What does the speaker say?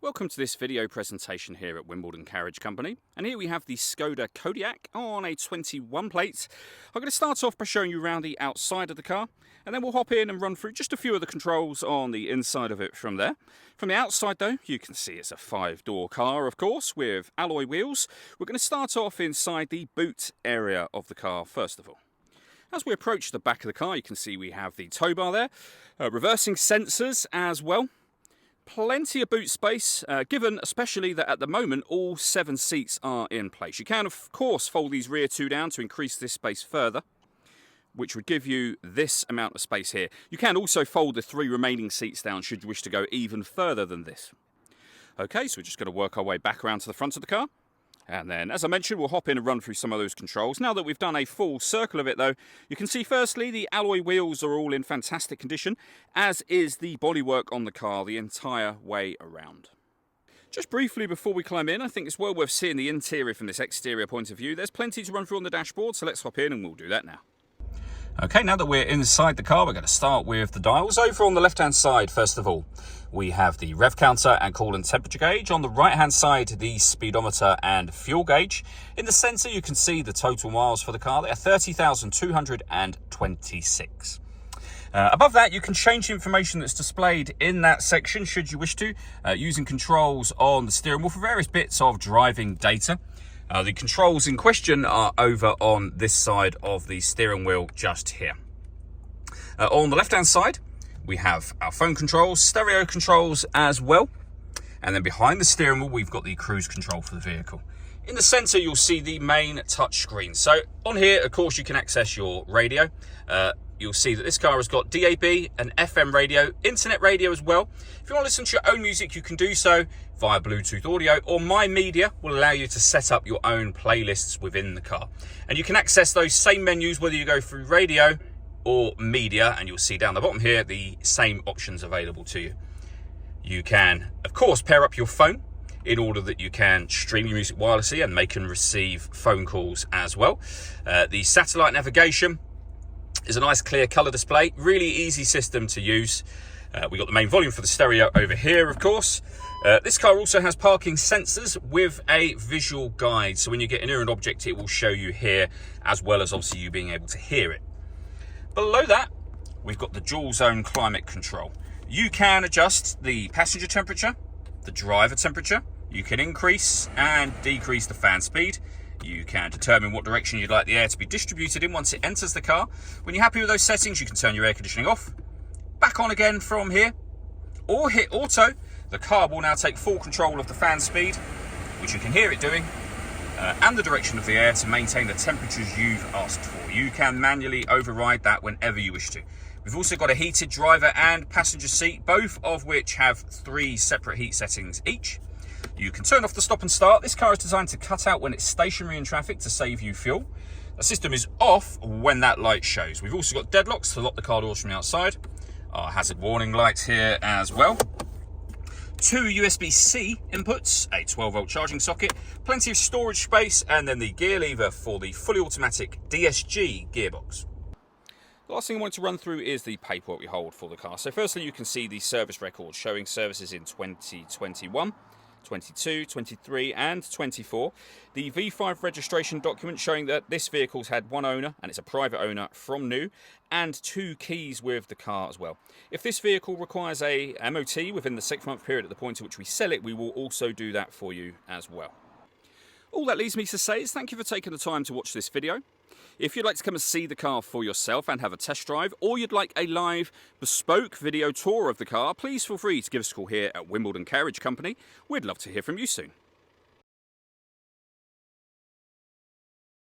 Welcome to this video presentation here at Wimbledon Carriage Company, and here we have the Skoda Kodiaq on a 21 plate. I'm going to start off by showing you around the outside of the car, and then we'll hop in and run through just a few of the controls on the inside of it from there. From the outside though, you can see it's a 5-door car, of course, with alloy wheels. We're going to start off inside the boot area of the car first of all. As we approach the back of the car, you can see we have the tow bar there, reversing sensors as well. Plenty of boot space, given especially that at the moment all 7 seats are in place. You can of course fold these rear 2 down to increase this space further, which would give you this amount of space here. You can also fold the 3 remaining seats down should you wish to go even further than this. Okay, so we're just going to work our way back around to the front of the car. And then, as I mentioned, we'll hop in and run through some of those controls. Now that we've done a full circle of it though, you can see firstly the alloy wheels are all in fantastic condition, as is the bodywork on the car the entire way around. Just briefly before we climb in, I think it's well worth seeing the interior from this exterior point of view. There's plenty to run through on the dashboard, so let's hop in and we'll do that now. Okay, now that we're inside the car, we're going to start with the dials. Over on the left-hand side, first of all, we have the rev counter and coolant temperature gauge. On the right-hand side, the speedometer and fuel gauge. In the centre, you can see the total miles for the car. They are 30,226. Above that, you can change the information that's displayed in that section, should you wish to, using controls on the steering wheel for various bits of driving data. The controls in question are over on this side of the steering wheel just here. On the left-hand side, we have our phone controls, stereo controls as well. And then behind the steering wheel, we've got the cruise control for the vehicle. In the centre, you'll see the main touch screen. So on here, of course, you can access your radio. You'll see that this car has got DAB and FM radio, internet radio as well. If you want to listen to your own music, you can do so via Bluetooth audio, or My Media will allow you to set up your own playlists within the car. And you can access those same menus whether you go through radio or media, and you'll see down the bottom here the same options available to you. You can, of course, pair up your phone in order that you can stream your music wirelessly and make and receive phone calls as well. The satellite navigation is a nice clear colour display, really easy system to use. We've got the main volume for the stereo over here, of course. This car also has parking sensors with a visual guide, so when you get near an object it will show you here, as well as obviously you being able to hear it. Below that, we've got the dual zone climate control. You can adjust the passenger temperature, the driver temperature. You can increase and decrease the fan speed. You can determine what direction you'd like the air to be distributed in once it enters the car. When you're happy with those settings, you can turn your air conditioning off, back on again from here, or hit auto. The car will now take full control of the fan speed, which you can hear it doing, and the direction of the air to maintain the temperatures you've asked for. You can manually override that whenever you wish to. We've also got a heated driver and passenger seat, both of which have 3 separate heat settings each. You can turn off the stop and start. This car is designed to cut out when it's stationary in traffic to save you fuel. The system is off when that light shows. We've also got deadlocks to lock the car doors from the outside. Our hazard warning lights here as well. 2 USB-C inputs, a 12-volt charging socket, plenty of storage space, and then the gear lever for the fully automatic DSG gearbox. The last thing I want to run through is the paperwork we hold for the car. So firstly, you can see the service record showing services in 2021. 22, 23 and 24. The V5 registration document showing that this vehicle's had 1 owner and it's a private owner from new, and 2 keys with the car as well. If this vehicle requires a MOT within the 6-month period at the point at which we sell it, we will also do that for you as well. All that leaves me to say is thank you for taking the time to watch this video. If you'd like to come and see the car for yourself and have a test drive, or you'd like a live, bespoke video tour of the car, please feel free to give us a call here at Wimbledon Carriage Company. We'd love to hear from you soon.